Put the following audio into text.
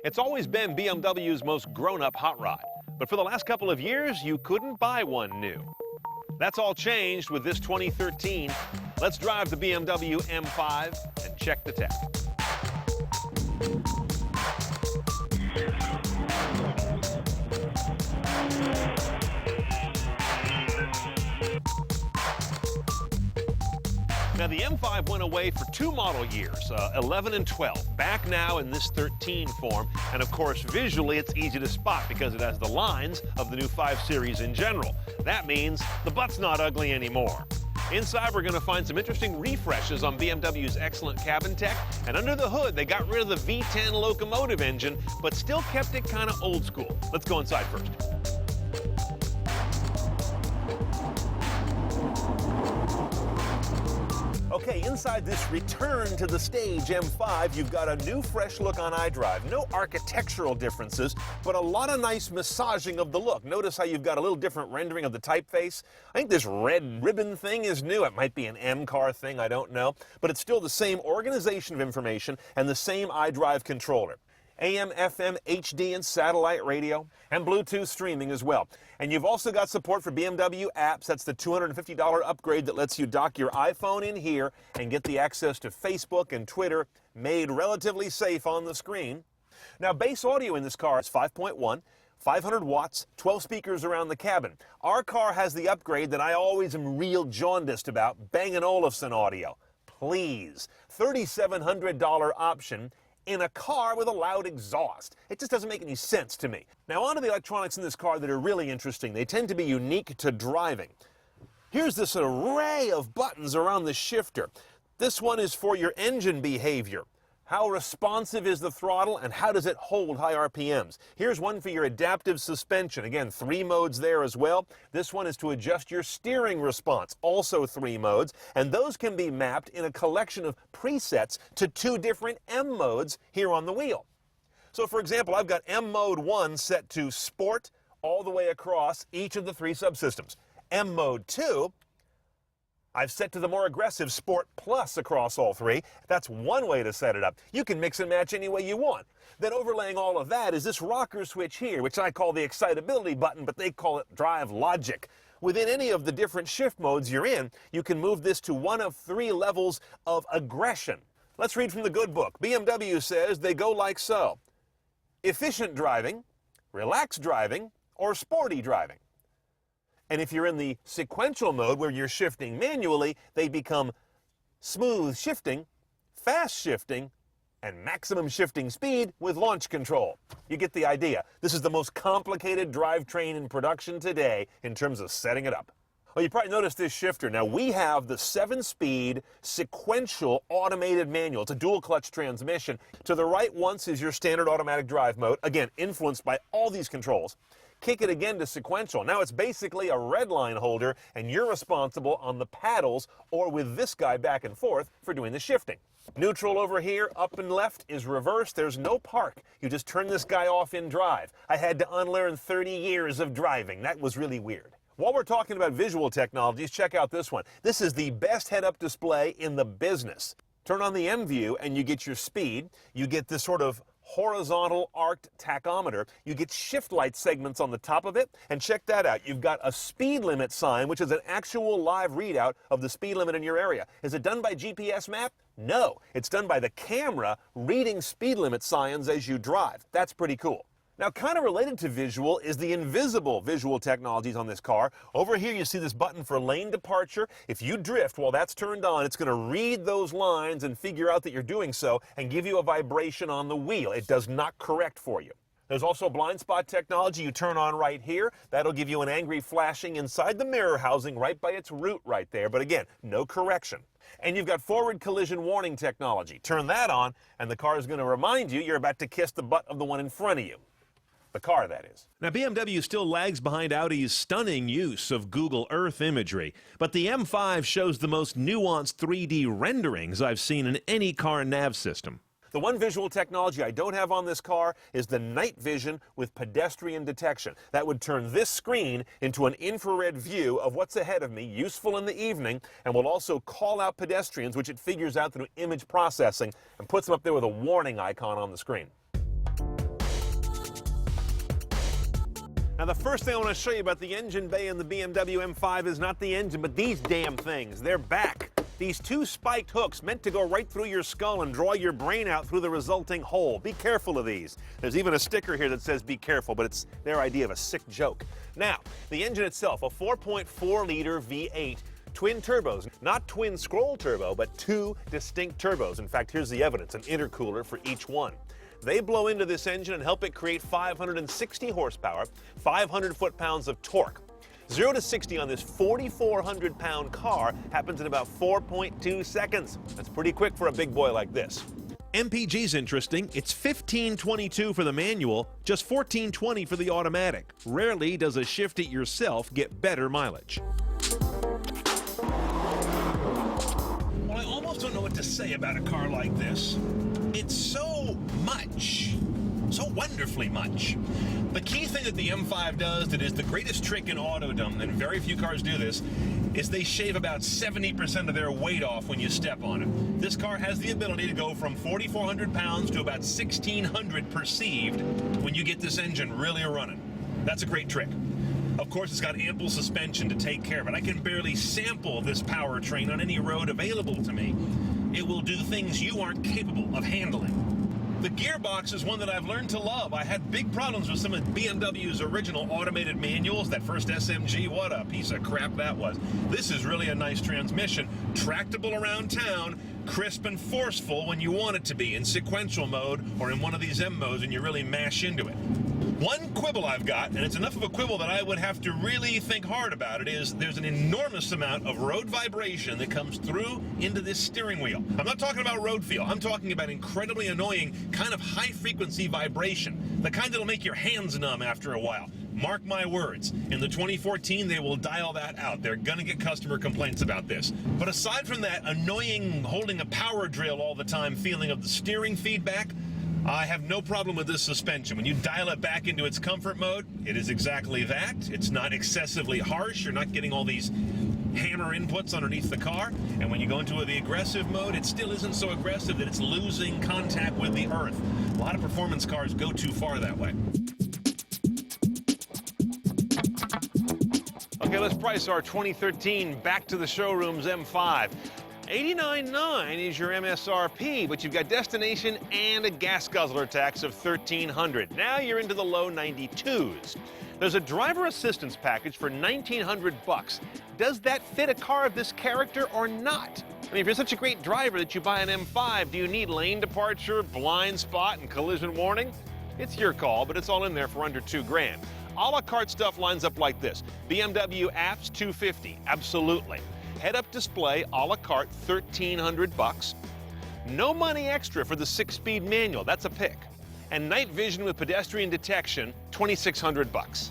It's always been BMW's most grown-up hot rod, but for the last couple of years, you couldn't buy one new. That's all changed with this 2013. Let's drive the BMW M5 and check the tech. Now, the M5 went away for 2 model years, 11 and 12. Back now in this 13 form. And of course, visually, it's easy to spot because it has the lines of the new 5 Series in general. That means the butt's not ugly anymore. Inside, we're going to find some interesting refreshes on BMW's excellent cabin tech. And under the hood, they got rid of the V10 locomotive engine, but still kept it kind of old school. Let's go inside first. Okay, inside this return to the stage M5, you've got a new fresh look on iDrive. No architectural differences, but a lot of nice massaging of the look. Notice how you've got a little different rendering of the typeface. I think this red ribbon thing is new. It might be an M-car thing, I don't know. But it's still the same organization of information and the same iDrive controller. AM, FM, HD, and satellite radio, and Bluetooth streaming as well. And you've also got support for BMW apps. That's the $250 upgrade that lets you dock your iPhone in here and get the access to Facebook and Twitter, made relatively safe on the screen. Now, bass audio in this car is 5.1, 500 watts, 12 speakers around the cabin. Our car has the upgrade that I always am real jaundiced about, Bang & Olufsen audio. Please, $3,700 option in a car with a loud exhaust. It just doesn't make any sense to me. Now, on to the electronics in this car that are really interesting. They tend to be unique to driving. Here's this array of buttons around the shifter. This one is for your engine behavior. How responsive is the throttle, and how does it hold high RPMs? Here's one for your adaptive suspension. Again, 3 modes there as well. This one is to adjust your steering response. Also 3 modes. And those can be mapped in a collection of presets to 2 different M modes here on the wheel. So, for example, I've got M Mode 1 set to Sport all the way across each of the 3 subsystems. M Mode 2, I've set to the more aggressive Sport Plus across all 3. That's one way to set it up. You can mix and match any way you want. Then overlaying all of that is this rocker switch here, which I call the excitability button, but they call it drive logic. Within any of the different shift modes you're in, you can move this to one of 3 levels of aggression. Let's read from the good book. BMW says they go like so: efficient driving, relaxed driving, or sporty driving. And if you're in the sequential mode where you're shifting manually, they become smooth shifting, fast shifting, and maximum shifting speed with launch control. You get the idea. This is the most complicated drivetrain in production today in terms of setting it up. Well, you probably noticed this shifter. Now, we have the 7-speed sequential automated manual. It's a dual clutch transmission. To the right once is your standard automatic drive mode, again, influenced by all these controls. Kick it again to sequential. Now it's basically a red line holder, and you're responsible on the paddles or with this guy back and forth for doing the shifting. Neutral over here, up and left is reverse. There's no park. You just turn this guy off in drive. I had to unlearn 30 years of driving. That was really weird. While we're talking about visual technologies, check out this one. This is the best head-up display in the business. Turn on the M View and you get your speed. You get this sort of horizontal arced tachometer. You get shift light segments on the top of it, and check that out. You've got a speed limit sign, which is an actual live readout of the speed limit in your area. Is it done by GPS map? No, it's done by the camera reading speed limit signs as you drive. That's pretty cool. Now, kind of related to visual is the invisible visual technologies on this car. Over here, you see this button for lane departure. If you drift while that's turned on, it's going to read those lines and figure out that you're doing so and give you a vibration on the wheel. It does not correct for you. There's also blind spot technology you turn on right here. That'll give you an angry flashing inside the mirror housing right by its root right there. But again, no correction. And you've got forward collision warning technology. Turn that on, and the car is going to remind you you're about to kiss the butt of the one in front of you. The car, that is. Now, BMW still lags behind Audi's stunning use of Google Earth imagery, but the M5 shows the most nuanced 3D renderings I've seen in any car nav system. The one visual technology I don't have on this car is the night vision with pedestrian detection. That would turn this screen into an infrared view of what's ahead of me, useful in the evening, and will also call out pedestrians, which it figures out through image processing and puts them up there with a warning icon on the screen. Now, the first thing I want to show you about the engine bay in the BMW M5 is not the engine, but these damn things. They're back. These two spiked hooks meant to go right through your skull and draw your brain out through the resulting hole. Be careful of these. There's even a sticker here that says be careful, but it's their idea of a sick joke. Now, the engine itself, a 4.4-liter V8. Twin turbos, not twin scroll turbo, but two distinct turbos. In fact, here's the evidence, an intercooler for each one. They blow into this engine and help it create 560 horsepower, 500 foot-pounds of torque. 0 to 60 on this 4,400-pound car happens in about 4.2 seconds. That's pretty quick for a big boy like this. MPG's interesting. It's 1522 for the manual, just 1420 for the automatic. Rarely does a shift it yourself get better mileage. Well, I almost don't know what to say about a car like this. It's so much, so wonderfully much. The key thing that the M5 does that is the greatest trick in autodom, and very few cars do this, is they shave about 70% of their weight off when you step on it. This car has the ability to go from 4,400 pounds to about 1,600 perceived when you get this engine really running. That's a great trick. Of course, it's got ample suspension to take care of it. I can barely sample this powertrain on any road available to me. It will do things you aren't capable of handling. The gearbox is one that I've learned to love. I had big problems with some of BMW's original automated manuals. That first SMG, what a piece of crap that was. This is really a nice transmission. Tractable around town, crisp and forceful when you want it to be, in sequential mode or in one of these M modes and you really mash into it. One quibble I've got, and it's enough of a quibble that I would have to really think hard about it, is there's an enormous amount of road vibration that comes through into this steering wheel. I'm not talking about road feel. I'm talking about incredibly annoying, kind of high-frequency vibration, the kind that'll make your hands numb after a while. Mark my words, in the 2014, they will dial that out. They're gonna get customer complaints about this. But aside from that annoying holding a power drill all the time feeling of the steering feedback, I have no problem with this suspension. When you dial it back into its comfort mode, it is exactly that. It's not excessively harsh. You're not getting all these hammer inputs underneath the car. And when you go into the aggressive mode, it still isn't so aggressive that it's losing contact with the earth. A lot of performance cars go too far that way. Okay, let's price our 2013 back to the showroom's M5. $89,900 is your MSRP, but you've got destination and a gas guzzler tax of $1,300. Now you're into the low 92s. There's a driver assistance package for $1,900. Does that fit a car of this character or not? I mean, if you're such a great driver that you buy an M5, do you need lane departure, blind spot, and collision warning? It's your call, but it's all in there for under $2,000. A la carte stuff lines up like this. BMW apps, $250, absolutely. Head-up display, a la carte, $1,300. No money extra for the 6-speed manual, that's a pick. And night vision with pedestrian detection, $2,600.